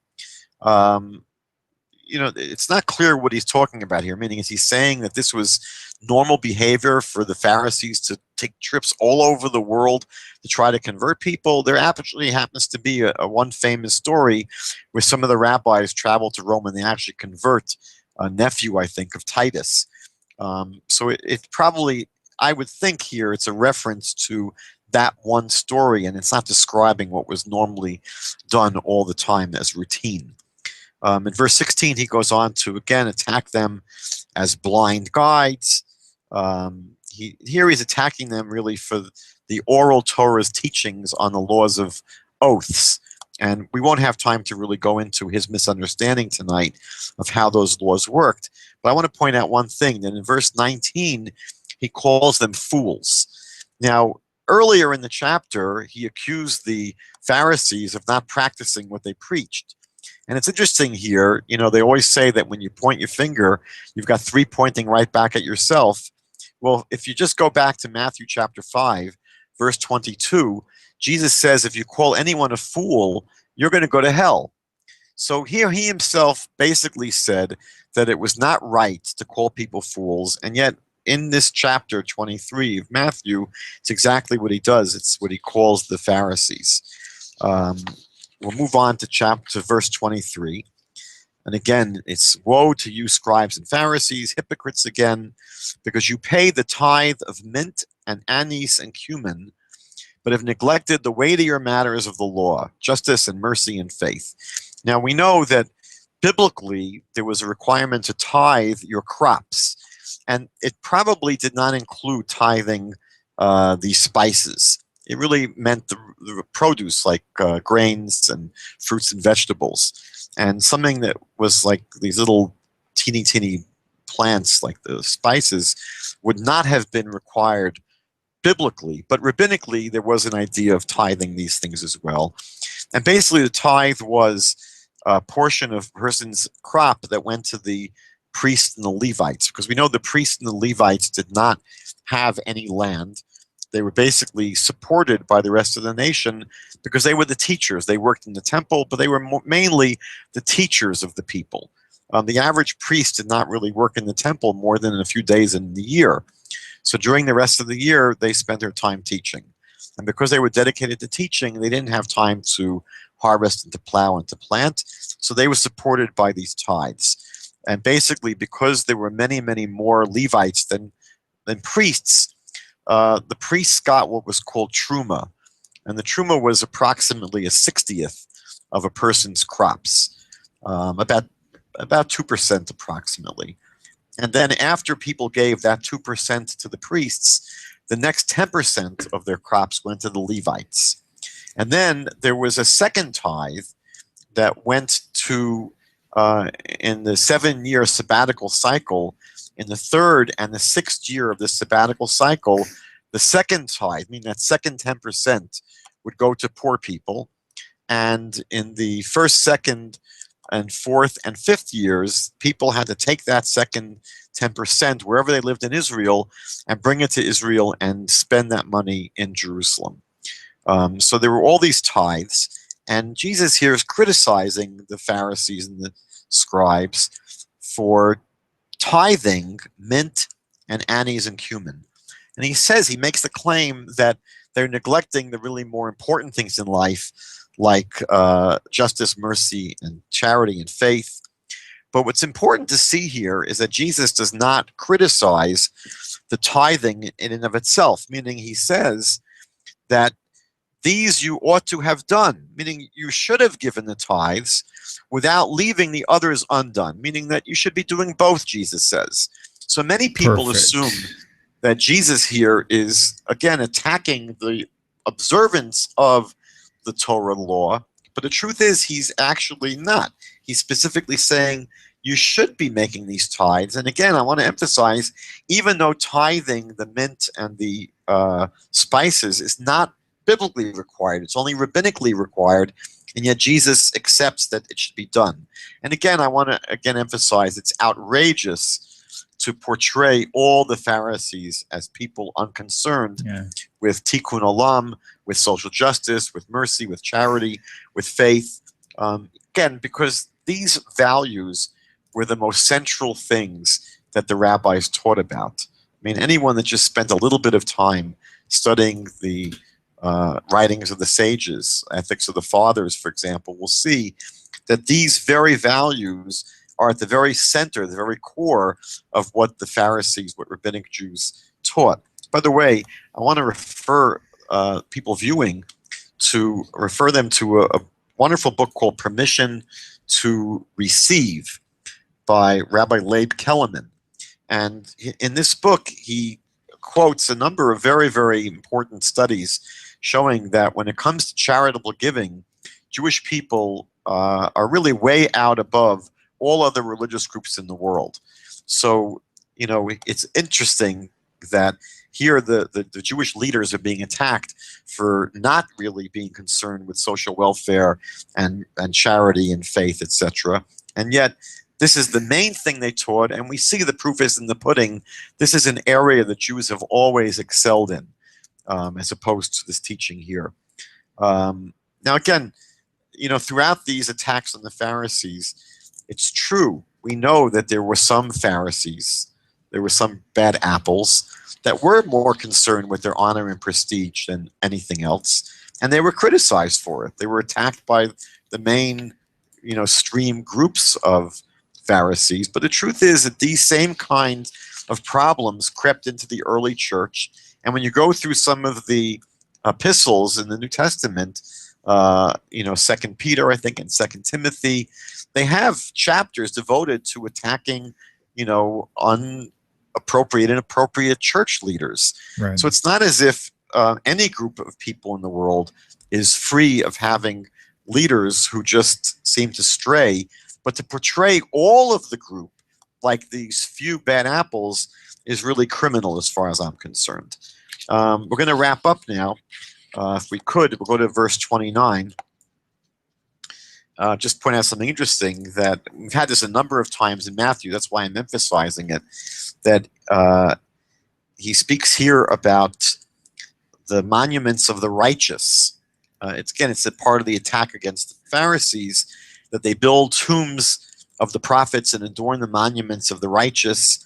It's not clear what he's talking about here, meaning is he saying that this was normal behavior for the Pharisees to take trips all over the world to try to convert people? There actually happens to be a one famous story where some of the rabbis travel to Rome and they actually convert a nephew, I think, of Titus. So it probably, I would think here, it's a reference to that one story, and it's not describing what was normally done all the time as routine. In verse 16, he goes on to again attack them as blind guides. Here he's attacking them really for the oral Torah's teachings on the laws of oaths. And we won't have time to really go into his misunderstanding tonight of how those laws worked. But I want to point out one thing, that in verse 19, he calls them fools. Now, earlier in the chapter, he accused the Pharisees of not practicing what they preached. And it's interesting here, they always say that when you point your finger, you've got three pointing right back at yourself. Well, if you just go back to Matthew chapter 5, verse 22, Jesus says, if you call anyone a fool, you're going to go to hell. So here he himself basically said that it was not right to call people fools, and yet in this chapter 23 of Matthew, it's exactly what he does. It's what he calls the Pharisees. We'll move on to verse 23. And again, it's woe to you, scribes and Pharisees, hypocrites again, because you pay the tithe of mint and anise and cumin, but have neglected the weightier matters of the law, justice and mercy and faith. Now, we know that biblically there was a requirement to tithe your crops, and it probably did not include tithing these spices. It really meant the produce like grains and fruits and vegetables. And something that was like these little teeny plants like the spices would not have been required biblically. But rabbinically, there was an idea of tithing these things as well. And basically the tithe was a portion of a person's crop that went to the priests and the Levites, because we know the priests and the Levites did not have any land. They were basically supported by the rest of the nation because they were the teachers. They worked in the temple, but they were mainly the teachers of the people. The average priest did not really work in the temple more than a few days in the year. So during the rest of the year, they spent their time teaching. And because they were dedicated to teaching, they didn't have time to harvest and to plow and to plant. So they were supported by these tithes. And basically, because there were many, many more Levites than priests, the priests got what was called truma. And the truma was approximately a 60th of a person's crops, about 2% approximately. And then after people gave that 2% to the priests, the next 10% of their crops went to the Levites. And then there was a second tithe that went to, in the 7-year sabbatical cycle, in the 3rd and the 6th year of the sabbatical cycle, the second tithe, meaning that second 10%, would go to poor people. And in the 1st, 2nd, and 4th and 5th years, people had to take that second 10% wherever they lived in Israel and bring it to Israel and spend that money in Jerusalem. So there were all these tithes, and Jesus here is criticizing the Pharisees and the scribes for tithing mint and anise and cumin. And he says, he makes the claim that they're neglecting the really more important things in life, like justice, mercy, and charity and faith. But what's important to see here is that Jesus does not criticize the tithing in and of itself, meaning he says that these you ought to have done, meaning you should have given the tithes without leaving the others undone, meaning that you should be doing both, Jesus says. So many people Perfect. assume that Jesus here is, again, attacking the observance of the Torah law, but the truth is he's actually not. He's specifically saying you should be making these tithes. And again, I want to emphasize, even though tithing the mint and the spices is not biblically required, it's only rabbinically required, and yet Jesus accepts that it should be done. And again, I want to emphasize it's outrageous to portray all the Pharisees as people unconcerned with tikkun olam, with social justice, with mercy, with charity, with faith. Again, because these values were the most central things that the rabbis taught about. I mean, anyone that just spent a little bit of time studying the writings of the sages, ethics of the fathers, for example, will see that these very values are at the very center, the very core of what the Pharisees, what rabbinic Jews taught. By the way, I want to refer people viewing to refer them to a wonderful book called Permission to Receive by Rabbi Leib Kellerman. And in this book, he quotes a number of very, very important studies showing that when it comes to charitable giving, Jewish people are really way out above all other religious groups in the world. So, you know, it's interesting that here the Jewish leaders are being attacked for not really being concerned with social welfare and charity and faith, etc. And yet, this is the main thing they taught, and we see the proof is in the pudding. This is an area that Jews have always excelled in, as opposed to this teaching here. Now, again, you know, throughout these attacks on the Pharisees, it's true. We know that there were some Pharisees, there were some bad apples that were more concerned with their honor and prestige than anything else, and they were criticized for it. They were attacked by the main, you know, stream groups of Pharisees. But the truth is that these same kinds of problems crept into the early church, and when you go through some of the epistles in the New Testament, you know, 2 Peter, I think, and 2 Timothy, they have chapters devoted to attacking, you know, inappropriate church leaders. Right. So it's not as if any group of people in the world is free of having leaders who just seem to stray, but to portray all of the group like these few bad apples is really criminal as far as I'm concerned. We're going to wrap up now. If we could, we'll go to verse 29. just point out something interesting, that we've had this a number of times in Matthew. That's why I'm emphasizing it, that he speaks here about the monuments of the righteous. It's a part of the attack against the Pharisees, that they build tombs of the prophets and adorn the monuments of the righteous.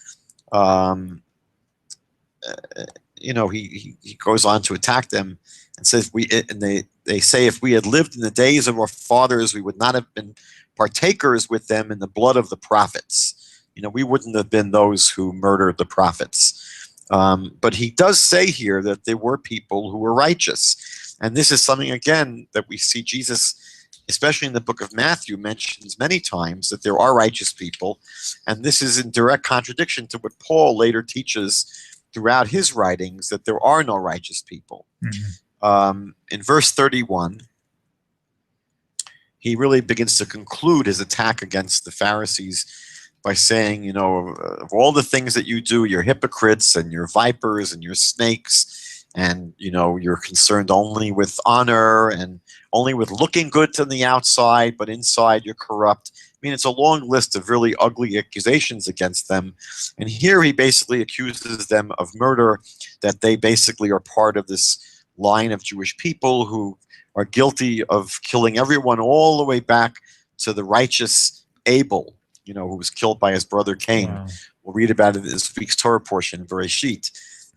He goes on to attack them and says, they say, if we had lived in the days of our fathers, we would not have been partakers with them in the blood of the prophets. We wouldn't have been those who murdered the prophets. But he does say here that there were people who were righteous. And this is something, again, that we see Jesus, especially in the book of Matthew, mentions many times, that there are righteous people. And this is in direct contradiction to what Paul later teaches throughout his writings, that there are no righteous people. Mm-hmm. In verse 31, he really begins to conclude his attack against the Pharisees by saying, of all the things that you do, you're hypocrites and you're vipers and you're snakes, and you're concerned only with honor and only with looking good on the outside, but inside you're corrupt. It's a long list of really ugly accusations against them. And here he basically accuses them of murder, that they basically are part of this line of Jewish people who are guilty of killing everyone all the way back to the righteous Abel, who was killed by his brother Cain. Wow. We'll read about it in this week's Torah portion, Bereshit.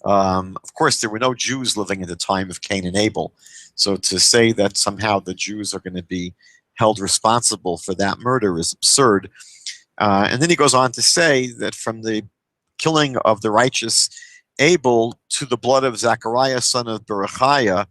Of course, there were no Jews living at the time of Cain and Abel. So to say that somehow the Jews are going to be held responsible for that murder is absurd. And then he goes on to say that from the killing of the righteous Abel to the blood of Zechariah, son of Berechiah,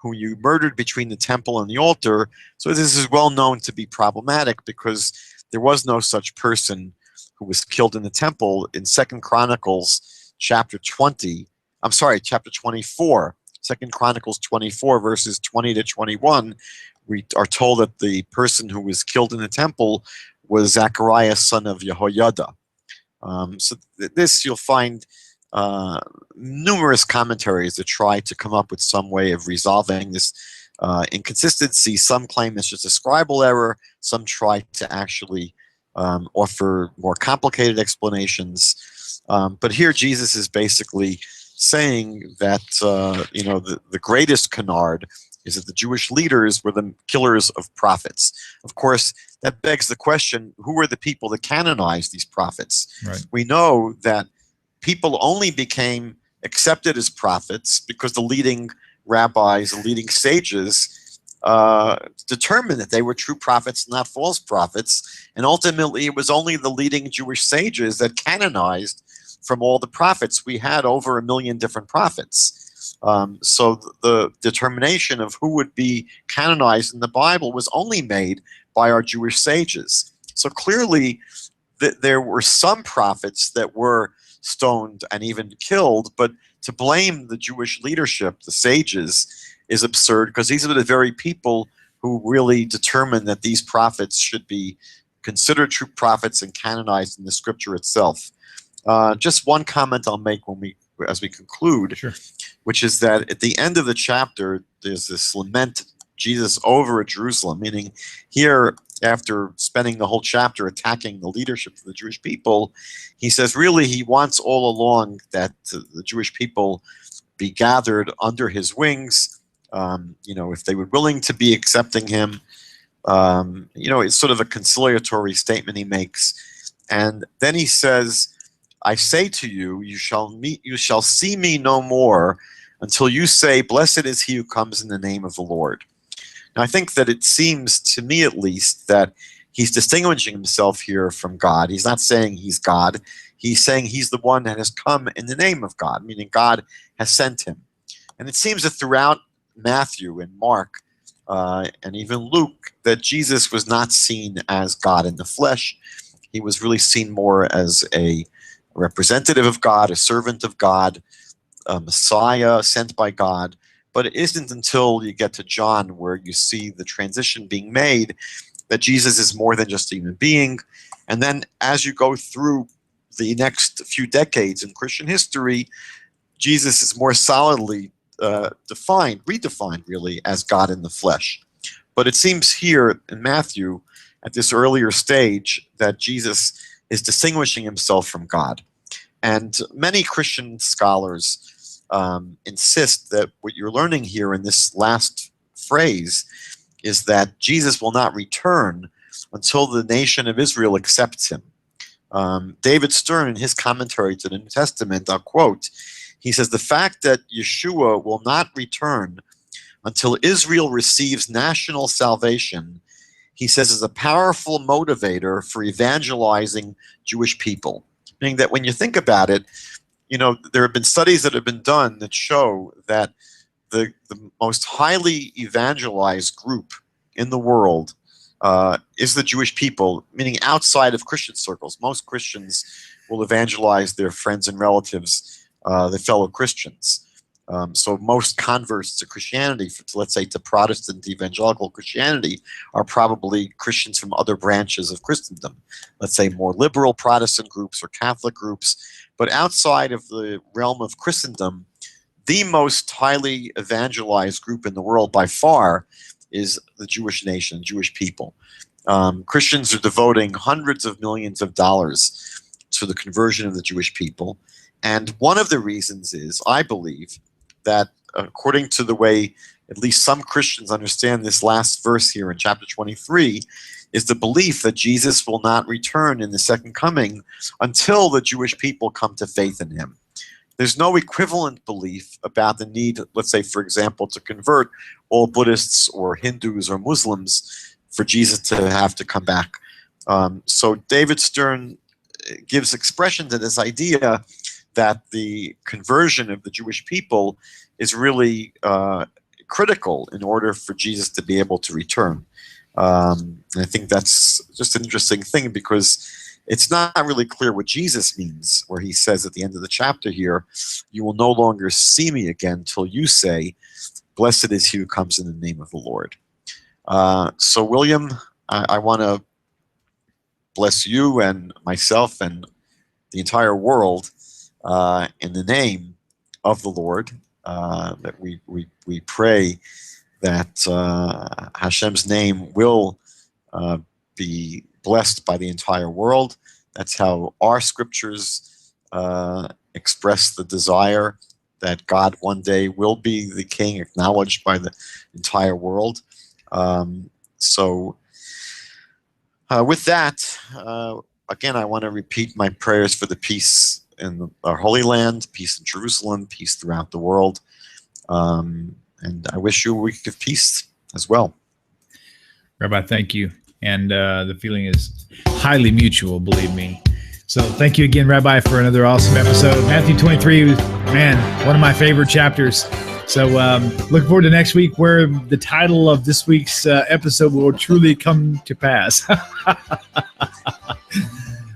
who you murdered between the temple and the altar. So this is well known to be problematic, because there was no such person who was killed in the temple. In 2 Chronicles chapter 24, 2 Chronicles 24, verses 20 to 21, we are told that the person who was killed in the temple was Zechariah, son of Jehoiada. This you'll find numerous commentaries that try to come up with some way of resolving this inconsistency. Some claim it's just a scribal error. Some try to actually offer more complicated explanations. But here Jesus is basically saying that the greatest canard is that the Jewish leaders were the killers of prophets. Of course, that begs the question, who were the people that canonized these prophets? Right. We know that people only became accepted as prophets because the leading rabbis, the leading sages, determined that they were true prophets, not false prophets. And ultimately, it was only the leading Jewish sages that canonized from all the prophets. We had over 1 million different prophets. So the determination of who would be canonized in the Bible was only made by our Jewish sages. So clearly, there were some prophets that were stoned and even killed, but to blame the Jewish leadership, the sages, is absurd, because these are the very people who really determined that these prophets should be considered true prophets and canonized in the scripture itself. Just one comment I'll make as we conclude, sure, which is that at the end of the chapter, there's this lament, Jesus over at Jerusalem, meaning here, after spending the whole chapter attacking the leadership of the Jewish people, he says really he wants all along that the Jewish people be gathered under his wings, if they were willing to be accepting him. It's sort of a conciliatory statement he makes. And then he says, I say to you, you shall see me no more until you say, blessed is he who comes in the name of the Lord. Now, I think that it seems, to me at least, that he's distinguishing himself here from God. He's not saying he's God. He's saying he's the one that has come in the name of God, meaning God has sent him. And it seems that throughout Matthew and Mark and even Luke, that Jesus was not seen as God in the flesh. He was really seen more as a representative of God, a servant of God, a Messiah sent by God. But it isn't until you get to John where you see the transition being made that Jesus is more than just a human being. And then as you go through the next few decades in Christian history, Jesus is more solidly redefined really as God in the flesh. But it seems here in Matthew, at this earlier stage, that Jesus is distinguishing himself from God. And many Christian scholars insist that what you're learning here in this last phrase is that Jesus will not return until the nation of Israel accepts him. David Stern, in his commentary to the New Testament, I'll quote, he says, the fact that Yeshua will not return until Israel receives national salvation, he says, is a powerful motivator for evangelizing Jewish people. Meaning that when you think about it, you know, there have been studies that have been done that show that the most highly evangelized group in the world is the Jewish people, meaning outside of Christian circles. Most Christians will evangelize their friends and relatives, their fellow Christians. So most converts to Christianity, let's say to Protestant evangelical Christianity, are probably Christians from other branches of Christendom. Let's say more liberal Protestant groups or Catholic groups. But outside of the realm of Christendom, the most highly evangelized group in the world by far is the Jewish nation, Jewish people. Christians are devoting hundreds of millions of dollars to the conversion of the Jewish people. And one of the reasons is, I believe, that according to the way at least some Christians understand this last verse here in chapter 23, is the belief that Jesus will not return in the second coming until the Jewish people come to faith in him. There's no equivalent belief about the need, let's say, for example, to convert all Buddhists or Hindus or Muslims for Jesus to have to come back. So David Stern gives expression to this idea that the conversion of the Jewish people is really critical in order for Jesus to be able to return. And I think that's just an interesting thing, because it's not really clear what Jesus means, where he says at the end of the chapter here, you will no longer see me again till you say, blessed is he who comes in the name of the Lord. So William, I want to bless you and myself and the entire world in the name of the Lord, that we pray that Hashem's name will be blessed by the entire world. That's how our scriptures express the desire that God one day will be the king, acknowledged by the entire world. So with that, again, I want to repeat my prayers for the peace in our Holy Land, peace in Jerusalem, peace throughout the world. And I wish you a week of peace as well. Rabbi, thank you. And the feeling is highly mutual, believe me. So thank you again, Rabbi, for another awesome episode. Matthew 23, man, one of my favorite chapters. So look forward to next week, where the title of this week's episode will truly come to pass.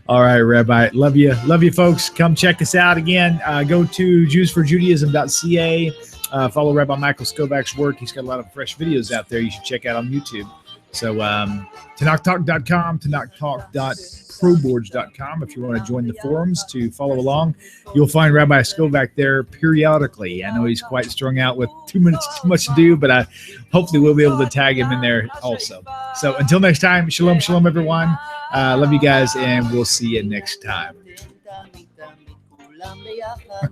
All right, Rabbi. Love you. Love you, folks. Come check us out again. Go to JewsForJudaism.ca. Follow Rabbi Michael Skobac's work. He's got a lot of fresh videos out there you should check out on YouTube. So TanakhTalk.com, TanakhTalk.proboards.com if you want to join the forums to follow along. You'll find Rabbi Skobac there periodically. I know he's quite strung out with too much to do, but hopefully we'll be able to tag him in there also. So until next time, shalom, shalom, everyone. Love you guys, and we'll see you next time. כולם ביחד,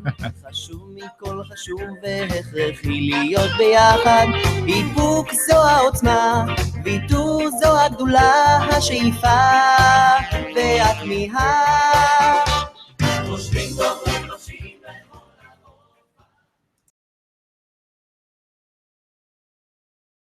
חשוב מכל חשוב והכרחי להיות ביחד. איפוק זו העוצמה, ויתור זו הגדולה, השאיפה והכמיהה.